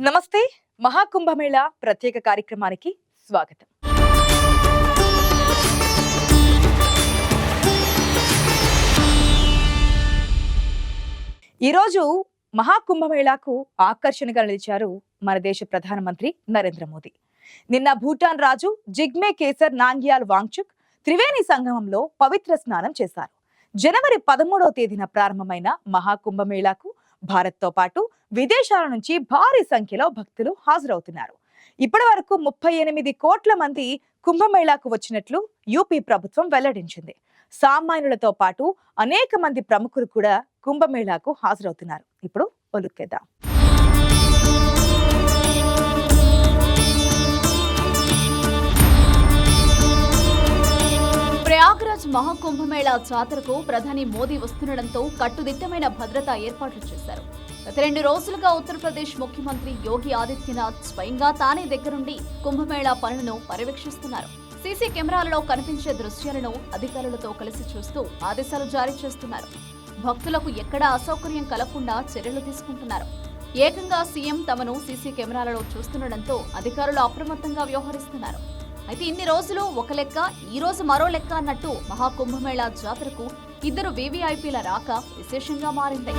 నమస్తే. మహాకుంభమేళా ప్రత్యేక కార్యక్రమానికి స్వాగతం. ఈరోజు మహాకుంభమేళాకు ఆకర్షణగా నిలిచారు మన దేశ ప్రధానమంత్రి నరేంద్ర మోదీ. నిన్న భూటాన్ రాజు జిగ్మే కేసర్ నాంగ్యాల్ వాంగ్చుక్ త్రివేణి సంగమంలో పవిత్ర స్నానం చేశారు. జనవరి 13వ తేదీన ప్రారంభమైన మహాకుంభమేళాకు భారత్తో పాటు విదేశాల నుంచి భారీ సంఖ్యలో భక్తులు హాజరవుతున్నారు. ఇప్పటి వరకు 38 కోట్ల మంది కుంభమేళాకు వచ్చినట్లు యూపీ ప్రభుత్వం వెల్లడించింది. సామాన్యులతో పాటు అనేక మంది ప్రముఖులు కూడా కుంభమేళాకు హాజరవుతున్నారు. ఇప్పుడు ఒలుక్కేద్దాం. ప్రయాగ్రాజ్ మహాకుంభమేళా జాతరకు ప్రధాని మోదీ వస్తుండటంతో కట్టుదిట్టమైన భద్రతా ఏర్పాట్లు చేశారు. గత 2 రోజులుగా ఉత్తరప్రదేశ్ ముఖ్యమంత్రి యోగి ఆదిత్యనాథ్ స్వయంగా తానే దగ్గరుండి కుంభమేళా పనులను పర్యవేక్షిస్తున్నారు. సీసీ కెమెరాలలో కనిపించే దృశ్యాలను అధికారులతో కలిసి చూస్తూ ఆదేశాలు జారీ చేస్తున్నారు. భక్తులకు ఎక్కడా అసౌకర్యం కలగకుండా చర్యలు తీసుకుంటున్నారు. ఏకంగా సీఎం తమను సీసీ కెమెరాలలో చూస్తుండటంతో అధికారులు అప్రమత్తంగా వ్యవహరిస్తున్నారు. అయితే ఇన్ని రోజులు ఒక లెక్క, ఈ రోజు మరో లెక్క అన్నట్టు మహాకుంభమేళా జాతరకు 2 వీవీఐపీల రాక విశేషంగా మారింది.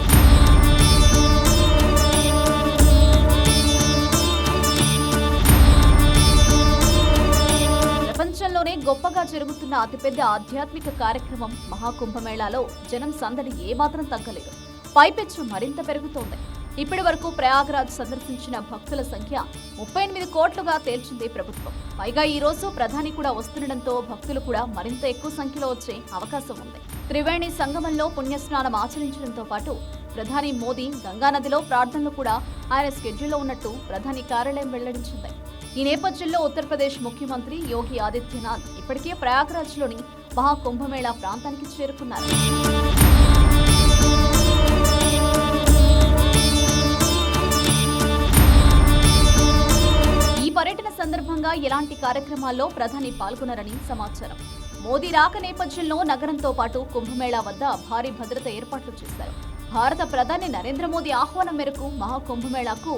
ప్రపంచంలోనే గొప్పగా జరుగుతున్న అతిపెద్ద ఆధ్యాత్మిక కార్యక్రమం మహాకుంభమేళాలో జనం సందడి ఏమాత్రం తగ్గలేదు. పైపెచ్చు మరింత పెరుగుతోంది. ఇప్పటి వరకు ప్రయాగ్రాజ్ సందర్శించిన భక్తుల సంఖ్య 38 కోట్లుగా తేల్చింది ప్రభుత్వం. పైగా ఈ రోజు ప్రధాని కూడా వస్తుండటంతో భక్తులు కూడా మరింత ఎక్కువ సంఖ్యలో వచ్చే అవకాశం ఉంది. త్రివేణి సంగమంలో పుణ్యస్నానం ఆచరించడంతో పాటు ప్రధాని మోదీ గంగానదిలో ప్రార్థనలు కూడా ఆయన స్కెడ్యూల్లో ఉన్నట్టు ప్రధాని కార్యాలయం వెల్లడించింది. ఈ నేపథ్యంలో ఉత్తరప్రదేశ్ ముఖ్యమంత్రి యోగి ఆదిత్యనాథ్ ఇప్పటికే ప్రయాగ్రాజ్లోని మహాకుంభమేళా ప్రాంతానికి చేరుకున్నారు. ఈ పర్యటన సందర్భంగా ఎలాంటి కార్యక్రమాల్లో ప్రధాని పాల్గొన్నారని సమాచారం. మోదీ రాక నేపథ్యంలో నగరంతో పాటు కుంభమేళా వద్ద భారీ భద్రత ఏర్పాట్లు చేశారు. భారత ప్రధాని నరేంద్ర మోదీ ఆహ్వానం మేరకు మహాకుంభమేళాకు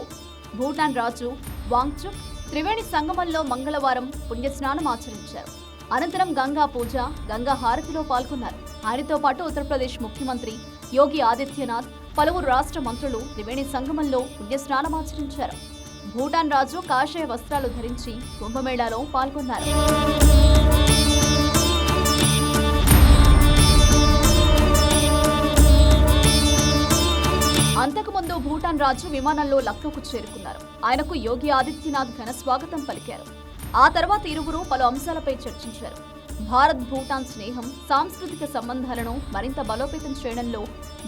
భూటాన్ రాజు వాంగ్చుక్ త్రివేణి సంగమంలో మంగళవారం పుణ్యస్నానం ఆచరించారు. అనంతరం గంగా పూజ, గంగా హారతిలో పాల్గొన్నారు. ఆయనతో పాటు ఉత్తరప్రదేశ్ ముఖ్యమంత్రి యోగి ఆదిత్యనాథ్, పలువురు రాష్ట్ర మంత్రులు త్రివేణి సంగమంలో పుణ్యస్నానం ఆచరించారు. భూటాన్ రాజు కాషాయ వస్త్రాలు ధరించి కుంభమేళాలో పాల్గొన్నారు. అంతకుముందు భూటాన్ రాజు విమానంలో లక్నోకు చేరుకున్నారు. ఆయనకు యోగి ఆదిత్యనాథ్ ఘన స్వాగతం పలికారు. ఆ తర్వాత ఇరువురు పలు అంశాలపై చర్చించారు. భారత్ భూటాన్ స్నేహం, సాంస్కృతిక సంబంధాలను మరింత బలోపేతం చేయడంలో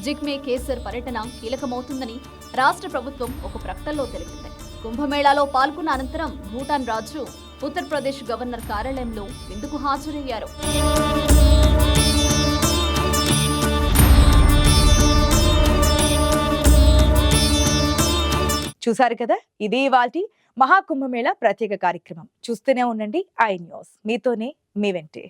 జిగ్మే కేసర్ పర్యటన కీలకమవుతుందని రాష్ట్ర ప్రభుత్వం ఒక ప్రకటనలో తెలిపింది. కుంభమేళాలో పాల్గొన్న అనంతరం భూటాన్ రాజు ఉత్తరప్రదేశ్ గవర్నర్ కార్యాలయంలో విందుకు హాజరయ్యారు. చూసారు కదా, ఇది ఇవాల్టి మహాకుంభమేళా ప్రత్యేక కార్యక్రమం. చూస్తూనే ఉండండి ఐ న్యూస్. మీతోనే మీ వెంటే.